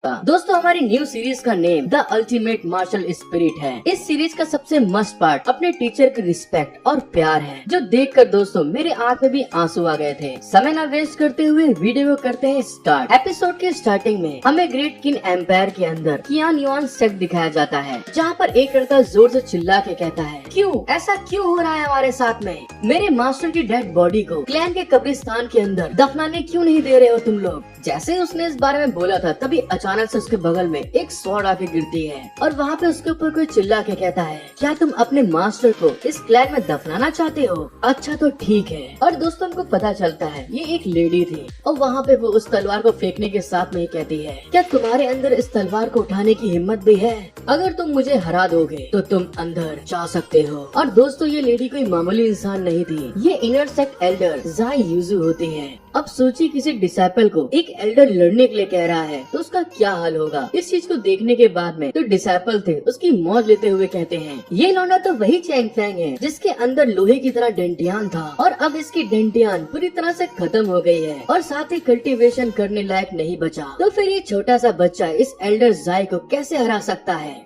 दोस्तों हमारी new series का name the ultimate martial spirit है। इस सीरीज का सबसे मस्त पार्ट अपने टीचर की रिस्पेक्ट और प्यार है, जो देखकर दोस्तों मेरे आंख में भी आंसू आ गए थे। समय न वेस्ट करते हुए वीडियो को करते हैं स्टार्ट। एपिसोड के स्टार्टिंग में हमें ग्रेट किन एम्पायर के अंदर कियान युआन सेक्ट दिखाया जाता है, जहाँ पर एक लड़का जोर से चिल्ला के कहता है, क्यों ऐसा क्यों हो रहा है हमारे साथ में? मेरे मास्टर की डेड बॉडी को क्लैन के कब्रिस्तान के अंदर दफनाने क्यों नहीं दे रहे हो तुम लोग? जैसे उसने इस बारे में बोला था तभी अचानक से उसके बगल में एक स्वॉर्ड आके गिरती है और वहाँ पे उसके ऊपर कोई चिल्ला के कहता है, क्या तुम अपने मास्टर को इस क्लैन में दफनाना चाहते हो? अच्छा तो ठीक है। और दोस्तों को पता चलता है ये एक लेडी थी और वहाँ पे वो उस तलवार को फेंकने के साथ में कहती है, क्या तुम्हारे अंदर इस तलवार को उठाने की हिम्मत भी है? अगर तुम मुझे हरा दोगे तो तुम अंदर जा सकते हो। और दोस्तों ये लेडी कोई मामूली इंसान नहीं थी, ये इनर सेक्ट एल्डर जाई यूजू होती है। अब सोचिए किसी डिसाइपल को एक एल्डर लड़ने के लिए कह रहा है तो उसका क्या हाल होगा। इस चीज को देखने के बाद में तो डिसाइपल थे उसकी मौज लेते हुए कहते हैं, ये लौंडा तो वही चैंग फैंग है जिसके अंदर लोहे की तरह डेंटियान था और अब इसकी डेंटियान पूरी तरह से खत्म हो गई है और साथ ही कल्टीवेशन करने लायक नहीं बचा। तो फिर ये छोटा सा बच्चा इस एल्डर जाई को कैसे हरा सकता है?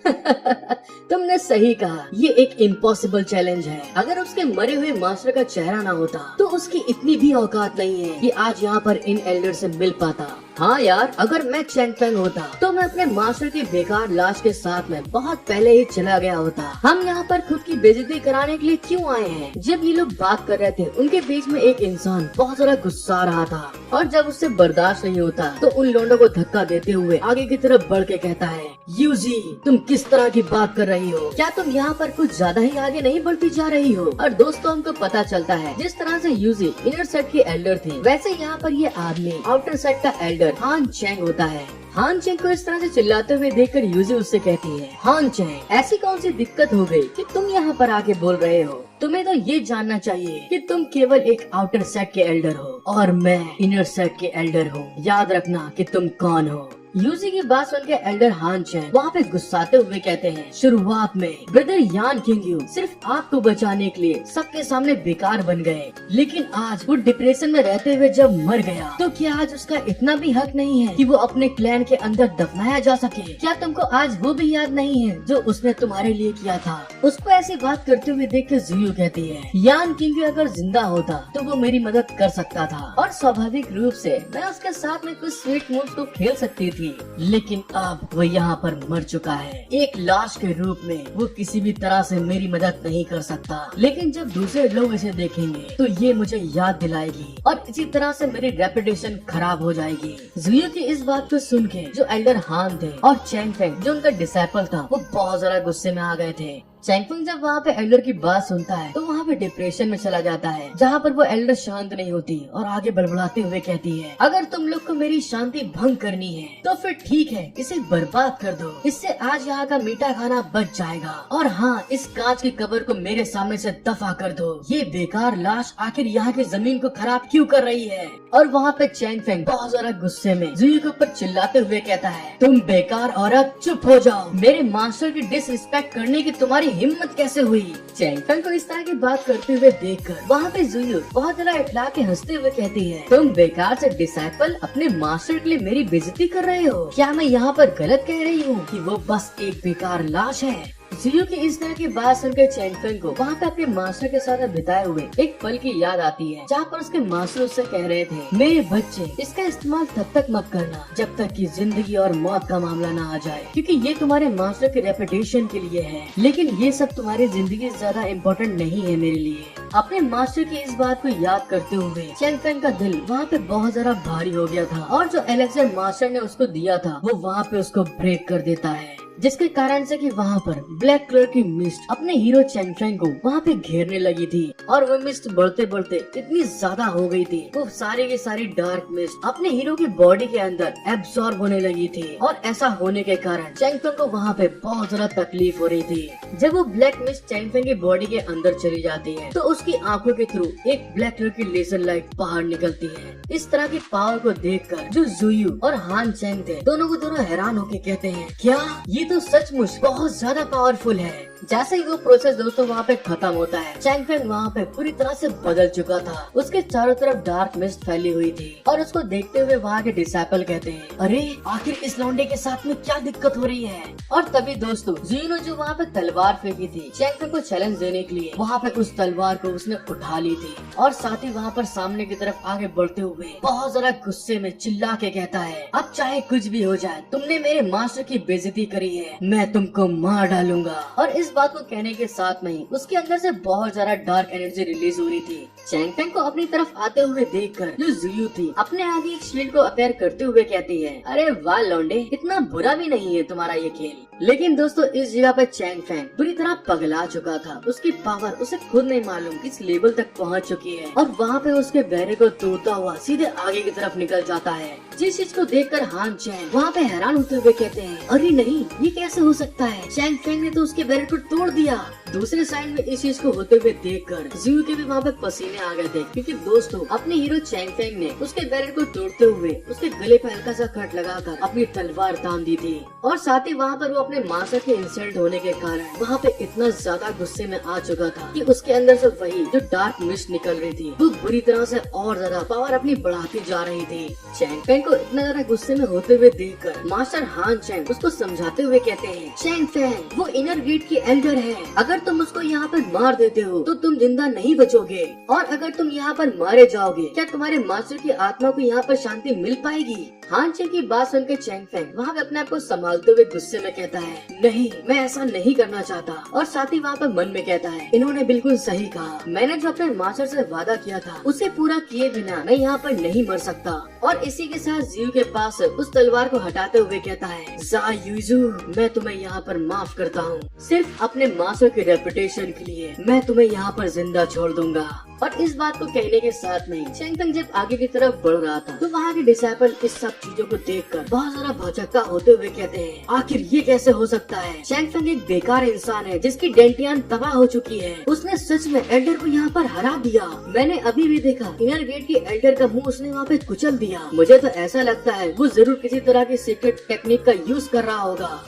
तुमने सही कहा, ये एक इम्पॉसिबल चैलेंज है। अगर उसके मरे हुए मास्टर का चेहरा ना होता तो उसकी इतनी भी औकात नहीं है कि आज यहाँ पर इन एल्डर से मिल पाता। हाँ यार, अगर मैं चैंग फैंग होता तो मैं अपने मास्टर की बेकार लाश के साथ में बहुत पहले ही चला गया होता। हम यहाँ पर खुद की बेइज्जती कराने के लिए क्यों आए हैं? जब ये लोग बात कर रहे थे उनके बीच में एक इंसान बहुत ज्यादा गुस्सा रहा था और जब उससे बर्दाश्त नहीं होता तो उन लोगों को धक्का देते हुए आगे की तरफ बढ़ के कहता है, यूजी तुम किस तरह की बात कर रही हो? क्या तुम यहाँ पर कुछ ज्यादा ही आगे नहीं बढ़ती जा रही हो? और दोस्तों हमको पता चलता है जिस तरह से यूजी इनर सेट की एल्डर थी, वैसे यहाँ पर ये आदमी आउटर सेट का एल्डर हान चैंग होता है। हान चैंग को इस तरह से चिल्लाते हुए देखकर यूजी उससे कहती है, हान चैंग ऐसी कौन सी दिक्कत हो गई कि तुम यहाँ पर आके बोल रहे हो? तुम्हें तो ये जानना चाहिए कि तुम केवल एक आउटर सेट के एल्डर हो और मैं इनर सेट के एल्डर हूँ। याद रखना कि तुम कौन हो। यूजी की बात सुन के एल्डर हान चैंग वहाँ पे गुस्साते हुए कहते हैं, शुरुआत में ब्रदर यान किंग यू सिर्फ आपको बचाने के लिए सबके सामने बेकार बन गए, लेकिन आज वो डिप्रेशन में रहते हुए जब मर गया तो क्या आज उसका इतना भी हक नहीं है कि वो अपने क्लैन के अंदर दफनाया जा सके? क्या तुमको आज वो भी याद नहीं है जो उसने तुम्हारे लिए किया था? उसको ऐसी बात करते हुए देख के जुयू कहती है, यान किंग यू अगर जिंदा होता तो वो मेरी मदद कर सकता था और स्वाभाविक रूप से मैं उसके साथ में कुछ स्वीट मूव्स को खेल सकती थी, लेकिन अब वो यहाँ पर मर चुका है। एक लाश के रूप में वो किसी भी तरह से मेरी मदद नहीं कर सकता, लेकिन जब दूसरे लोग इसे देखेंगे तो ये मुझे याद दिलाएगी और इसी तरह से मेरी रेपुटेशन खराब हो जाएगी। जुयू की इस बात को सुन के जो एल्डर हान थे और चैंग फैंग जो उनका डिसाइपल था वो बहुत ज्यादा गुस्से में आ गए थे। चैंग फैंग जब वहाँ पे एल्डर की बात सुनता है तो वहाँ पे डिप्रेशन में चला जाता है, जहाँ पर वो एल्डर शांत नहीं होती और आगे बड़बड़ाते हुए कहती है, अगर तुम लोग को मेरी शांति भंग करनी है तो फिर ठीक है, इसे बर्बाद कर दो, इससे आज यहाँ का मीठा खाना बच जाएगा। और हाँ, इस कांच की कब्र को मेरे सामने से दफा कर दो। ये बेकार लाश आखिर यहाँ की जमीन को खराब क्यों कर रही है? और वहाँ पे चैंग फैंग बहुत ज्यादा गुस्से में जुयू के ऊपर चिल्लाते हुए कहता है, तुम बेकार औरत चुप हो जाओ, मेरे मास्टर की डिसरिस्पेक्ट करने की तुम्हारी हिम्मत कैसे हुई? चैंग फैंग को इस तरह की बात करते हुए देखकर वहाँ पे जुयू बहुत ज्यादा इठला के हंसते हुए कहती है, तुम बेकार से डिसाइपल अपने मास्टर के लिए मेरी बेइज्जती कर रहे हो? क्या मैं यहाँ पर गलत कह रही हूँ कि वो बस एक बेकार लाश है? जुयू की इस तरह की बात सुनकर चैंग फैंग को वहाँ पे अपने मास्टर के साथ बिताए हुए एक पल की याद आती है, जहाँ पर उसके मास्टर उससे कह रहे थे, मेरे बच्चे इसका इस्तेमाल तब तक मत करना जब तक कि जिंदगी और मौत का मामला ना आ जाए, क्योंकि ये तुम्हारे मास्टर के रेपुटेशन के लिए है, लेकिन ये सब तुम्हारी जिंदगी से ज्यादा इम्पोर्टेंट नहीं है मेरे लिए। अपने मास्टर की इस बात को याद करते हुए चैंग फैंग का दिल वहाँ पे बहुत ज्यादा भारी हो गया था और जो एलेक्सर मास्टर ने उसको दिया था वो वहाँ पे उसको ब्रेक कर देता है, जिसके कारण से कि वहाँ पर ब्लैक कलर की मिस्ट अपने हीरो चैंग फैंग को वहाँ पे घेरने लगी थी और वो मिस्ट बढ़ते बढ़ते इतनी ज्यादा हो गई थी, वो सारी की सारी डार्क मिस्ट अपने हीरो की बॉडी के अंदर एब्सॉर्ब होने लगी थी और ऐसा होने के कारण चैंग फैंग को वहाँ पे बहुत ज्यादा तकलीफ हो रही थी। जब वो ब्लैक मिस्ट चैंग फैंग की बॉडी के अंदर चली जाती है तो उसकी आंखों के थ्रू एक ब्लैक कलर की लेजर लाइट बाहर निकलती है। इस तरह की पावर को देखकर जो जुयू और हान चैंग थे दोनों को दोनों हैरान होके कहते हैं, क्या ये तो सचमुच बहुत ज्यादा पावरफुल है। जैसे ही वो प्रोसेस दोस्तों वहाँ पे खत्म होता है, चैंग फेंग वहाँ पे पूरी तरह से बदल चुका था। उसके चारों तरफ डार्क मिस्ट फैली हुई थी और उसको देखते हुए वहाँ के डिसाइपल कहते हैं, अरे आखिर इस लौंडे के साथ में क्या दिक्कत हो रही है। और तभी दोस्तों जियो जो वहाँ पे तलवार फेंकी थी चैंग फेंग को चैलेंज देने के लिए, वहाँ पे उस तलवार को उसने उठा ली थी और साथ ही वहाँ पर सामने की तरफ आगे बढ़ते हुए बहुत ज्यादा गुस्से में चिल्ला के कहता है, अब चाहे कुछ भी हो जाए, तुमने मेरे मास्टर की बेइज्जती करी है, मैं तुमको मार डालूंगा। और इस बात को कहने के साथ में ही उसके अंदर से बहुत ज्यादा डार्क एनर्जी रिलीज हो रही थी। चैंग फेंग को अपनी तरफ आते हुए देखकर जो जियो थी अपने आगे एक शील्ड को अपेयर करते हुए कहती है, अरे वाह लौंडे, इतना बुरा भी नहीं है तुम्हारा ये खेल। लेकिन दोस्तों इस जगह पर चैंग फेंग बुरी तरह पगला चुका था। उसकी पावर उसे खुद नहीं मालूम किस लेवल तक पहुंच चुकी है और वहाँ पे उसके बैरियर को तोड़ता हुआ सीधे आगे की तरफ निकल जाता है। जिस चीज को देखकर हान चैंग वहाँ पे हैरान होते हुए कहते हैं, अरे नहीं, ये कैसे हो सकता है, चैंग फेंग ने तो उसके बैरियर को तोड़ दिया। दूसरे साइड में इस चीज को होते हुए देखकर जियो के भी वहाँ पे पसीने आ गए थे, क्योंकि दोस्तों अपने हीरो चैंग फेंग ने उसके बैरियर को तोड़ते हुए उसके गले पे हल्का सा कट लगाकर अपनी तलवार तान दी थी। और साथ ही वहाँ पर वो अपने मास्टर के इंसल्ट होने के कारण वहाँ पे इतना ज्यादा गुस्से में आ चुका था कि उसके अंदर से वही जो डार्क मिस्ट निकल रही थी वो बुरी तरह से और ज्यादा पावर अपनी बढ़ाती जा रही थी। चैंग फेंग को इतना ज्यादा गुस्से में होते हुए देखकर मास्टर हान चैंग उसको समझाते हुए कहते हैं, चैंग फेंग वो इनर गेट की एल्डर है, अगर तुम उसको यहाँ पर मार देते हो तो तुम जिंदा नहीं बचोगे, और अगर तुम यहाँ पर मारे जाओगे क्या तुम्हारे मास्टर की आत्मा को यहाँ पर शांति मिल पाएगी। हान चैंग की बात सुनकर चैंग फेंग वहाँ पे अपने आप को संभालते हुए गुस्से में कहता है, नहीं, मैं ऐसा नहीं करना चाहता। और साथ ही वहाँ पर मन में कहता है, इन्होंने बिल्कुल सही कहा, मैंने जो अपने मास्टर से वादा किया था उसे पूरा किए बिना मैं यहाँ पर नहीं मर सकता। और इसी के साथ जियो के पास उस तलवार को हटाते हुए कहता है, जा यूजू, मैं तुम्हें यहाँ पर माफ करता हूँ, सिर्फ अपने मास्टर के रेपुटेशन के लिए मैं तुम्हें यहाँ पर जिंदा छोड़ दूंगा। और इस बात को कहने के साथ में चैंग फेंग जब आगे की तरफ बढ़ रहा था तो वहाँ के डिसाइपल इस सब चीजों को देखकर बहुत सारा भौचक्का होते हुए कहते हैं, आखिर ये कैसे हो सकता है। चैंग फेंग एक बेकार इंसान है जिसकी डेंटियान तबाह हो चुकी है, उसने सच में एल्डर को यहाँ पर हरा दिया। मैंने अभी भी देखा इनर गेट की एल्डर का मुंह उसने वहाँ पे कुचल दिया। मुझे तो ऐसा लगता है वो जरूर किसी तरह की सीक्रेट टेक्निक का यूज कर रहा होगा।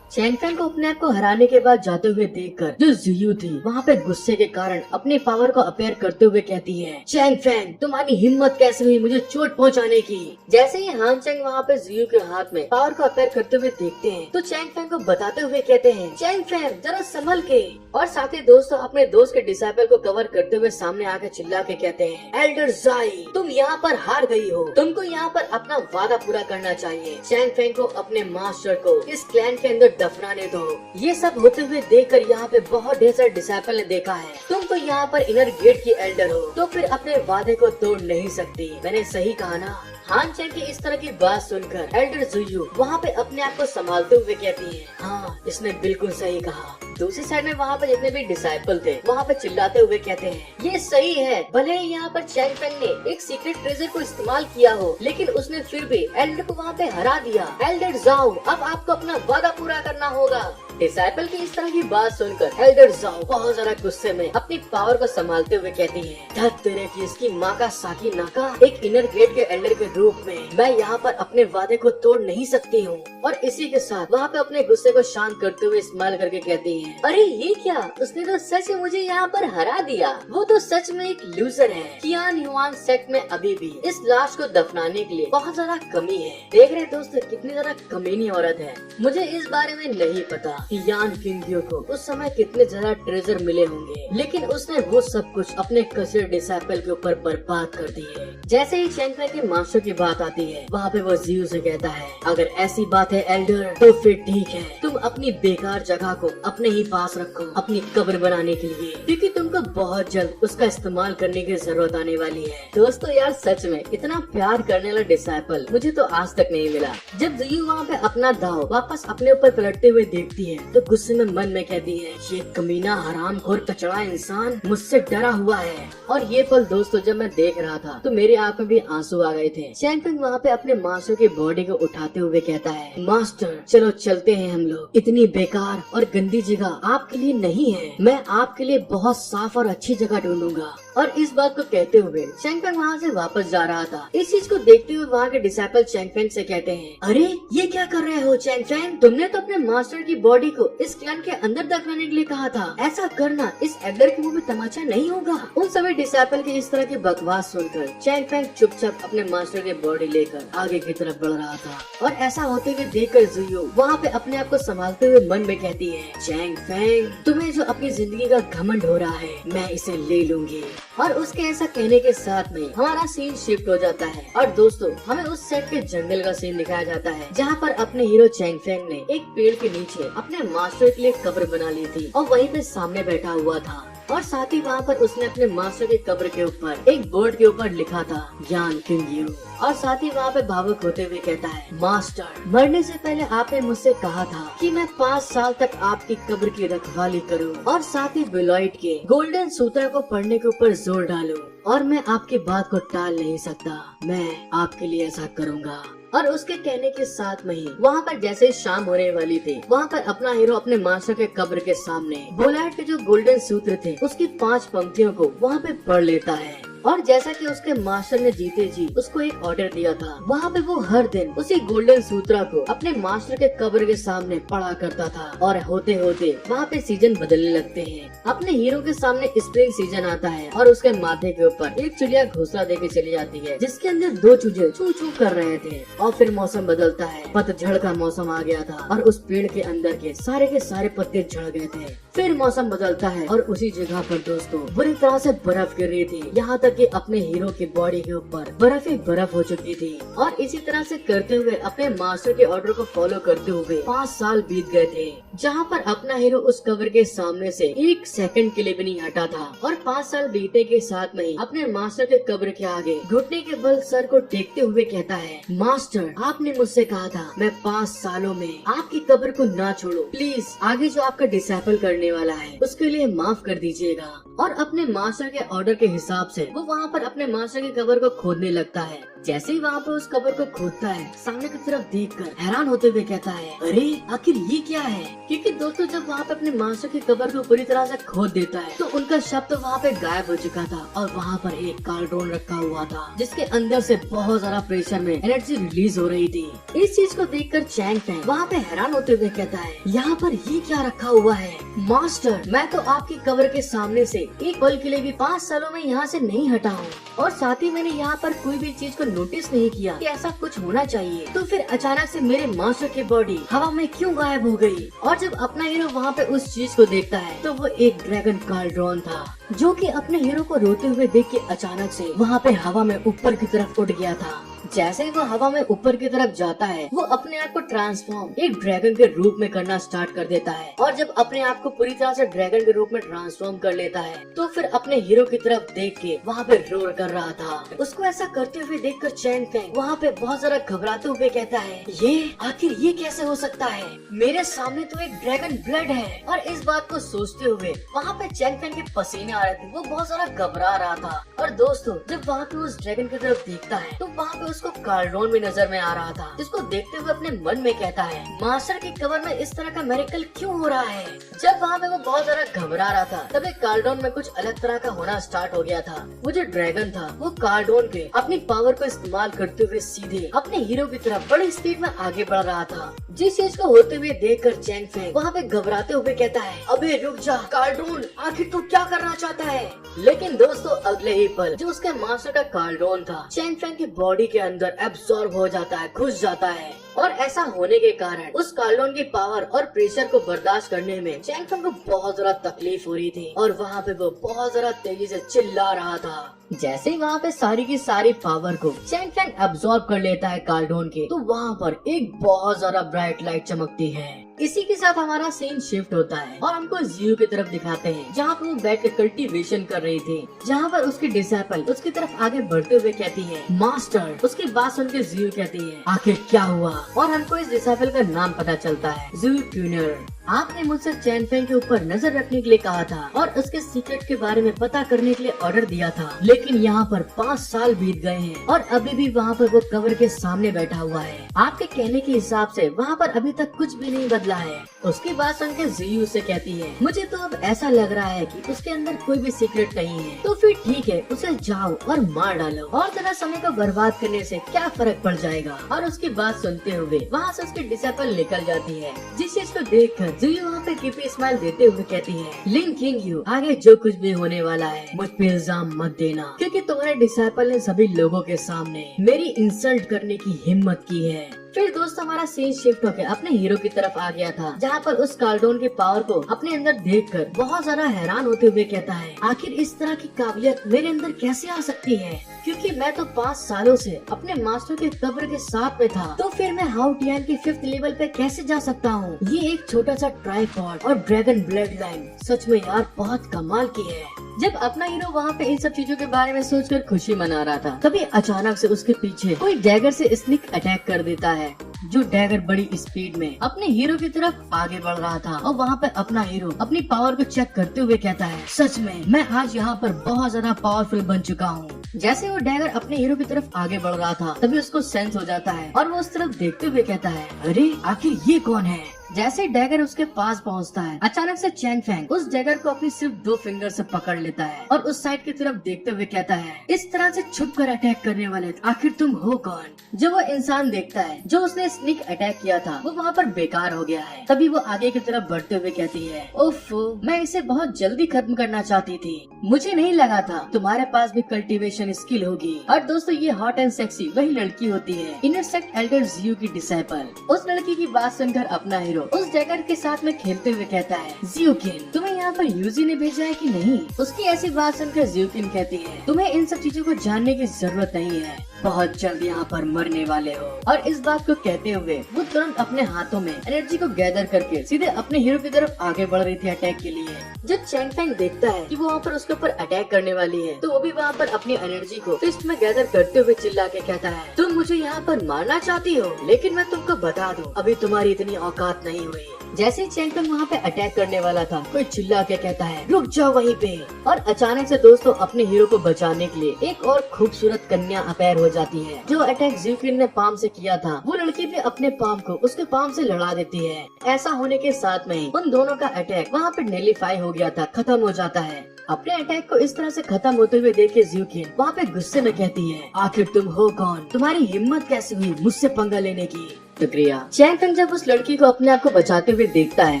चैंग फेंग को अपने आप को हराने के बाद जाते हुए देखकर जो जियो थी वहाँ पे गुस्से के कारण अपने पावर को अपेयर करते हुए कहती है, चैंग फेंग तुम्हारी हिम्मत कैसे हुई मुझे चोट पहुँचाने की। जैसे ही हान चैंग वहाँ पे जियो के हाथ में पावर को अपेयर करते हुए देखते हैं तो चैंग फेंग को बताते हुए कहते हैं, चैंग फेंग जरा संभल के। और साथ ही दोस्तों अपने दोस्त के डिसाइपल को कवर करते हुए सामने आके चिल्ला के कहते हैं, एल्डर जाई, तुम यहाँ पर हार गई हो, तुमको यहाँ पर अपना वादा पूरा करना चाहिए। चैंग फेंग को अपने मास्टर को इस क्लैन के अंदर दफनाने दो। ये सब होते हुए देखकर यहाँ पे बहुत ढेर सारे डिसाइपल ने देखा है, तुम तो यहाँ पर इनर गेट की एल्डर हो तो फिर अपने वादे को तोड़ नहीं सकती। मैंने सही कहा ना। हान चैंग की इस तरह की बात सुनकर एल्डर जियो वहाँ पे अपने आप को संभालते हुए कहती है, हाँ इसने बिल्कुल सही कहा। दूसरी साइड में वहाँ पे जितने भी डिसाइपल थे वहाँ पे चिल्लाते हुए कहते हैं, ये सही है, भले ही यहाँ पर चैंग फेंग ने एक सीक्रेट ट्रेजर को इस्तेमाल किया हो लेकिन उसने फिर भी एल्डर को वहाँ पे हरा दिया। एल्डर जाओ, अब आपको अपना वादा पूरा करना होगा। डिसाइपल की इस तरह की बात सुनकर एल्डर जाओ बहुत ज्यादा गुस्से में अपनी पावर को संभालते हुए कहती है, धत तेरे की इसकी माँ का साकी नाका, एक इनर गेट के एल्डर के रूप में मैं यहाँ पर अपने वादे को तोड़ नहीं सकती हूँ। और इसी के साथ वहाँ पे अपने गुस्से को शांत करते हुए स्माइल करके कहती है, अरे ये क्या, उसने तो सच में मुझे यहाँ पर हरा दिया, वो तो सच में एक लूजर है। कियान युआन सेक्ट में अभी भी इस लाश को दफनाने के लिए बहुत ज्यादा कमी है। देख रहे दोस्तों कितनी ज्यादा कमीनी औरत है। मुझे इस बारे में नहीं पता कि यान किंग्यो को उस समय कितने ज्यादा ट्रेजर मिले होंगे, लेकिन उसने वो सब कुछ अपने कसिर डिसाइपल के ऊपर बर्बाद कर दी है। जैसे ही चैंग फेंग के मास्टर की बात आती है वहाँ पे वो जियो से कहता है, अगर ऐसी बात है एल्डर तो फिर ठीक है, तुम अपनी बेकार जगह को अपने ही पास रखो अपनी कब्र बनाने के लिए, क्योंकि तुमको बहुत जल्द उसका इस्तेमाल करने की जरूरत आने वाली है। दोस्तों यार सच में इतना प्यार करने वाला डिसाइपल मुझे तो आज तक नहीं मिला। जब जियो वहाँ पे अपना दाव वापस अपने ऊपर पलटते हुए देखती है तो गुस्से में मन में कहती है, ये कमीना हरामखोर कचड़ा इंसान मुझसे डरा हुआ है। और ये पल दोस्तों जब मैं देख रहा था तो मेरे आँख में भी आंसू आ गए थे। चैंग फेंग वहाँ पे अपने मास्टर की बॉडी को उठाते हुए कहता है, मास्टर चलो चलते हैं हम लोग, इतनी बेकार और गंदी जगह आपके लिए नहीं है, मैं आपके लिए बहुत साफ और अच्छी जगह ढूंढूंगा। और इस बात को कहते हुए चैंग फेंग वहाँ से वापस जा रहा था। इस चीज को देखते हुए वहाँ के डिसाइपल चैंग फेंग से कहते हैं, अरे ये क्या कर रहे हो चैंग फैंग, तुमने तो अपने मास्टर की बॉडी को इस क्लैन के अंदर दफनाने के लिए कहा था। ऐसा करना इस एडलर के मुंह में तमाचा नहीं होगा। उन सभी डिसाइपल की इस तरह की बकवास सुनकर चैंग फैंग चुपचाप अपने मास्टर की बॉडी लेकर आगे की तरफ बढ़ रहा था। और ऐसा होते हुए देखकर जुयो वहाँ पे अपने आप को संभालते हुए मन में कहती है, चैंग फैंग, तुम्हें जो अपनी जिंदगी का घमंड हो रहा है, मैं इसे ले लूंगी। और उसके ऐसा कहने के साथ में हमारा सीन शिफ्ट हो जाता है और दोस्तों हमें उस सेट के जंगल का सीन दिखाया जाता है, जहाँ पर अपने हीरो चैंग फैंग ने एक पेड़ के नीचे अपने मास्टर के लिए कब्र बना ली थी और वहीं पे सामने बैठा हुआ था। और साथ ही वहाँ पर उसने अपने मास्टर की कब्र के ऊपर एक बोर्ड के ऊपर लिखा था, ज्ञान किंग यू। और साथ ही वहाँ पे भावुक होते हुए कहता है, मास्टर, मरने से पहले आपने मुझसे कहा था कि मैं 5 साल तक आपकी कब्र की रखवाली करूं और साथ ही बेलॉइट के गोल्डन सूत्र को पढ़ने के ऊपर जोर डालूं। और मैं आपकी बात को टाल नहीं सकता, मैं आपके लिए ऐसा करूँगा। और उसके कहने के साथ में ही वहाँ पर जैसे ही शाम होने वाली थी, वहाँ पर अपना हीरो अपने मास्टर के कब्र के सामने बेलॉइट के जो गोल्डन सूत्र थे उसकी 5 पंक्तियों को वहाँ पे पढ़ लेता है। और जैसा कि उसके मास्टर ने जीते जी उसको एक ऑर्डर दिया था, वहाँ पे वो हर दिन उसी गोल्डन सूत्रा को अपने मास्टर के कब्र के सामने पढ़ा करता था। और होते होते वहाँ पे सीजन बदलने लगते हैं। अपने हीरो के सामने स्प्रिंग सीजन आता है और उसके माथे के ऊपर एक चिड़िया घोंसला देके चली जाती है, जिसके अंदर 2 चूजे चू चू कर रहे थे। और फिर मौसम बदलता है, पतझड़ का मौसम आ गया था और उस पेड़ के अंदर के सारे पत्ते झड़ गए थे। फिर मौसम बदलता है और उसी जगह पर दोस्तों बुरी तरह से बर्फ गिर रही थी, यहाँ तक कि अपने हीरो की बॉडी के ऊपर बर्फ ही बर्फ हो चुकी थी। और इसी तरह से करते हुए अपने मास्टर के ऑर्डर को फॉलो करते हुए 5 साल बीत गए थे, जहाँ पर अपना हीरो उस कब्र के सामने से 1 सेकंड के लिए भी नहीं हटा था। और 5 साल बीतने के साथ में ही अपने मास्टर के कब्र के आगे घुटने के बल सर को टेकते हुए कहता है, मास्टर, आपने मुझसे कहा था मैं 5 सालों में आपकी कब्र को ना छोड़ो, प्लीज आगे जो आपका डिसाइपल करने वाला है उसके लिए माफ कर दीजिएगा। और अपने मास्टर के ऑर्डर के हिसाब से वो वहाँ पर अपने मास्टर की कब्र को खोदने लगता है। जैसे ही वहाँ पर उस कब्र को खोदता है, सामने की तरफ देखकर हैरान होते हुए कहता है, अरे आखिर ये क्या है? क्योंकि दोस्तों जब वहाँ पे अपने मास्टर की कब्र को पूरी तरह से खोद देता है तो उनका शव तो वहाँ पे गायब हो चुका था और वहाँ पर एक कार्डोन रखा हुआ था, जिसके अंदर से बहुत ज्यादा प्रेशर में एनर्जी रिलीज हो रही थी। इस चीज को देखकर चैंग फैंग वहाँ पे हैरान होते हुए कहता है, यहाँ पर ये क्या रखा हुआ है? मास्टर, मैं तो आपकी कब्र के सामने से एक पल के लिए भी 5 सालों में यहाँ से नहीं हटा हूँ और साथ ही मैंने यहाँ पर कोई भी चीज को नोटिस नहीं किया कि ऐसा कुछ होना चाहिए। तो फिर अचानक से मेरे मास्टर की बॉडी हवा में क्यों गायब हो गई? और जब अपना हीरो वहाँ पे उस चीज को देखता है तो वो एक ड्रैगन कार्ड्रॉन था, जो कि अपने हीरो को रोते हुए देख के अचानक से वहाँ पे हवा में ऊपर की तरफ उड़ गया था। जैसे ही वो हवा में ऊपर की तरफ जाता है, वो अपने आप को ट्रांसफॉर्म एक ड्रैगन के रूप में करना स्टार्ट कर देता है। और जब अपने आप को पूरी तरह से ड्रैगन के रूप में ट्रांसफॉर्म कर लेता है, तो फिर अपने हीरो की तरफ देख के वहाँ पे रोर कर रहा था। उसको ऐसा करते हुए देखकर चैंग फैंग वहाँ पे बहुत ज्यादा घबराते हुए कहता है, ये आखिर ये कैसे हो सकता है? मेरे सामने तो एक ड्रैगन ब्लड है। और इस बात को सोचते हुए वहाँ पे चैंग फैंग के पसीने आ रहे थे, वो बहुत ज्यादा घबरा रहा था। और दोस्तों जब वहाँ पे उस ड्रैगन की तरफ देखता है तो वहाँ पे उसको कार्डोन भी नजर में आ रहा था, जिसको देखते हुए अपने मन में कहता है, मास्टर की कब्र में इस तरह का मेरेकल क्यों हो रहा है? जब वहाँ पे वो बहुत ज्यादा घबरा रहा था, तब एक कार्डोन में कुछ अलग तरह का होना स्टार्ट हो गया था। वो जो ड्रैगन था वो कार्डोन के अपनी पावर को इस्तेमाल करते हुए सीधे अपने हीरो की तरफ बड़ी स्पीड में आगे बढ़ रहा था। जिस चीज को होते हुए देखकर चैंग फैंग वहाँ पे घबराते हुए कहता है, अबे रुक जा कार्डोन, आखिर तू क्या करना चाहता है? लेकिन दोस्तों अगले ही पल जो उसके मास्टर का कार्डोन था चैंग फैंग की बॉडी के अंदर एब्सॉर्ब हो जाता है, घुस जाता है। और ऐसा होने के कारण उस कार्डोन की पावर और प्रेशर को बर्दाश्त करने में चैंग फैंग को बहुत ज्यादा तकलीफ हो रही थी और वहाँ पे वो बहुत ज्यादा तेजी से चिल्ला रहा था। जैसे ही वहाँ पे सारी की सारी पावर को चैंग फैंग एब्सॉर्ब कर लेता है कार्डोन के, तो वहाँ पर एक बहुत ज्यादा ब्राइट लाइट चमकती है। इसी के साथ हमारा सीन शिफ्ट होता है और हमको जियो की तरफ दिखाते हैं, जहाँ पर वो बैठ कर कल्टीवेशन कर रही थी, जहाँ पर उसकी डिसाइपल उसकी तरफ आगे बढ़ते हुए कहती है, मास्टर। उसकी बात सुन के जियो कहती है, आखिर क्या हुआ? और हमको इस डिसाइपल का नाम पता चलता है, जियो ट्यूनर। आपने मुझसे चैंग फैंग के ऊपर नजर रखने के लिए कहा था और उसके सीक्रेट के बारे में पता करने के लिए ऑर्डर दिया था, लेकिन यहाँ पर 5 साल बीत गए हैं और अभी भी वहाँ पर वो कब्र के सामने बैठा हुआ है। आपके कहने के हिसाब से वहाँ पर अभी तक कुछ भी नहीं बदला बदला है। उसकी बात सुनकर जियू से कहती है, मुझे तो अब ऐसा लग रहा है कि उसके अंदर कोई भी सीक्रेट नहीं है। तो फिर ठीक है, उसे जाओ और मार डालो, और तेरा समय को बर्बाद करने से क्या फर्क पड़ जाएगा। और उसकी बात सुनते हुए वहाँ से उसकी डिसेबल निकल जाती है, जिस चीज को देखकर जियू वहाँ पे कीपी स्माइल देते हुए कहती है, लिंग किंग यू, आगे जो कुछ भी होने वाला है मुझ पे इल्जाम मत देना, क्योंकि तुम्हारे डिसेबल ने सभी लोगों के सामने मेरी इंसल्ट करने की हिम्मत की है। फिर दोस्त हमारा सीन शिफ्ट होकर अपने हीरो की तरफ आ गया था, जहाँ पर उस कार्डोन के पावर को अपने अंदर देखकर बहुत ज्यादा हैरान होते हुए कहता है, आखिर इस तरह की काबिलियत मेरे अंदर कैसे आ सकती है, क्योंकि मैं तो 5 सालों से अपने मास्टर के कब्र के साथ में था, तो फिर मैं हाउ टियान की 5th लेवल पे कैसे जा सकता हूँ। ये एक छोटा सा ट्राइपॉड और ड्रैगन ब्लड लाइन सच में यार बहुत कमाल की है। जब अपना हीरो वहाँ पे इन सब चीजों के बारे में सोचकर खुशी मना रहा था, तभी अचानक से उसके पीछे कोई डैगर से स्निक अटैक कर देता है, जो डैगर बड़ी स्पीड में अपने हीरो की तरफ आगे बढ़ रहा था। और वहाँ पे अपना हीरो अपनी पावर को चेक करते हुए कहता है, सच में मैं आज यहाँ पर बहुत ज्यादा पावरफुल बन चुका हूँ। जैसे वो डैगर अपने हीरो की तरफ आगे बढ़ रहा था, तभी उसको सेंस हो जाता है और वो उस तरफ देखते हुए कहता है, अरे आखिर ये कौन है। जैसे डैगर उसके पास पहुंचता है, अचानक से चैंग फैंग उस डैगर को अपनी सिर्फ 2 फिंगर से पकड़ लेता है और उस साइड की तरफ देखते हुए कहता है, इस तरह से छुप कर अटैक करने वाले आखिर तुम हो कौन। जो वो इंसान देखता है जो उसने स्निक अटैक किया था, वो वहाँ पर बेकार हो गया है। तभी वो आगे की तरफ बढ़ते हुए कहती है, उफ, मैं इसे बहुत जल्दी खत्म करना चाहती थी, मुझे नहीं लगा था तुम्हारे पास भी कल्टीवेशन स्किल होगी। और दोस्तों ये हॉट एंड सेक्सी वही लड़की होती है, इनर सेक्ट एल्डर जियू की डिसेबल। उस लड़की की बात सुनकर अपना हीरो उस डैगर के साथ में खेलते हुए कहता है, जियूकिन तुम्हें यहाँ पर यूजी ने भेजा है कि नहीं। उसकी ऐसी बात सुनकर जियूकिन कहती है, तुम्हें इन सब चीजों को जानने की जरूरत नहीं है, बहुत जल्द यहाँ पर मरने वाले हो। और इस बात को कहते हुए वो तुरंत अपने हाथों में एनर्जी को गैदर करके सीधे अपने हीरो की तरफ आगे बढ़ रही थी अटैक के लिए। जब चैंग फैंग देखता है कि वो वहाँ पर उसके ऊपर अटैक करने वाली है, तो वो भी वहाँ पर अपनी एनर्जी को फिस्ट में गैदर करते हुए चिल्ला के कहता है, तुम मुझे यहाँ पर मारना चाहती हो, लेकिन मैं तुमको बता दूं, अभी तुम्हारी इतनी औकात नहीं हुई। जैसे ही चैंग फैंग वहाँ पे अटैक करने वाला था, कोई चिल्ला के कहता है, रुक जाओ वहीं पे। और अचानक से दोस्तों अपने हीरो को बचाने के लिए एक और खूबसूरत कन्या अपैर हो जाती है। जो अटैक जियूकिन ने पाम से किया था, वो लड़की भी अपने पाम को उसके पाम से लड़ा देती है। ऐसा होने के साथ में ही उन दोनों का अटैक वहाँ पे नेलीफाई हो गया था, खत्म हो जाता है। अपने अटैक को इस तरह से खत्म होते हुए देख के जियूकिन वहाँ पे गुस्से में कहती है, आखिर तुम हो कौन, तुम्हारी हिम्मत कैसे हुई मुझसे पंगा लेने की। शुक्रिया। चैंग फैंग जब उस लड़की को अपने आप को बचाते हुए देखता है,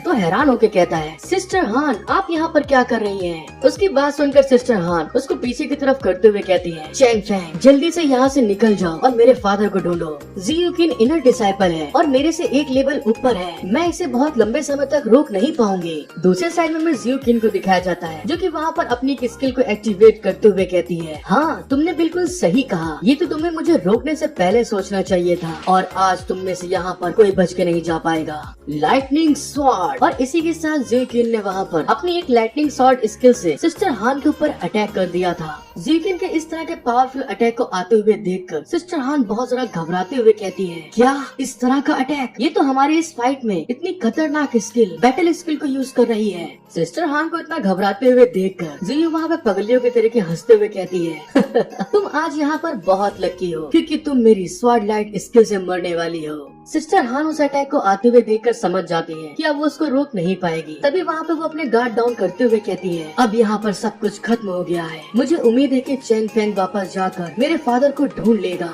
तो हैरान होकर कहता है, सिस्टर हान आप यहाँ पर क्या कर रही हैं? उसकी बात सुनकर सिस्टर हान उसको पीछे की तरफ करते हुए कहती है, चैंग फैंग जल्दी से यहाँ से निकल जाओ और मेरे फादर को ढूंढो। जियूकिन इनर डिसाइपल है और मेरे से एक लेवल ऊपर है, मैं इसे बहुत लंबे समय तक रोक नहीं पाऊंगी। दूसरे साइड में जियूकिन को दिखाया जाता है, जो कि वहाँ पर अपनी स्किल को एक्टिवेट करते हुए कहती है, हाँ तुमने बिल्कुल सही कहा, ये तो तुम्हें मुझे रोकने से पहले सोचना चाहिए था, और आज तुम में से यहाँ पर कोई बच के नहीं जा पाएगा। Lightning sword. और इसी के साथ जियूकिन ने वहाँ पर अपनी एक लाइटनिंग स्वॉर्ड स्किल से सिस्टर हान के ऊपर अटैक कर दिया था। जियूकिन के इस तरह के पावरफुल अटैक को आते हुए देखकर सिस्टर हान बहुत ज्यादा घबराते हुए कहती है, क्या इस तरह का अटैक, ये तो हमारे इस फाइट में इतनी खतरनाक स्किल बैटल स्किल को यूज कर रही है। सिस्टर हान को इतना घबराते हुए देखकर जियू वहाँ पे पगलियों के तरीके हंसते हुए कहती है, तुम आज यहाँ पर बहुत लकी हो, क्योंकि तुम मेरी स्वॉर्ड लाइट स्किल से मरने वाली हो। सिस्टर हान उस अटैक को आते हुए देखकर समझ जाती है कि अब वो उसको रोक नहीं पाएगी। तभी वहाँ पे वो अपने गार्ड डाउन करते हुए कहती है, अब यहाँ पर सब कुछ खत्म हो गया है, मुझे उम्मीद है कि चैंग फैंग वापस जाकर मेरे फादर को ढूंढ लेगा।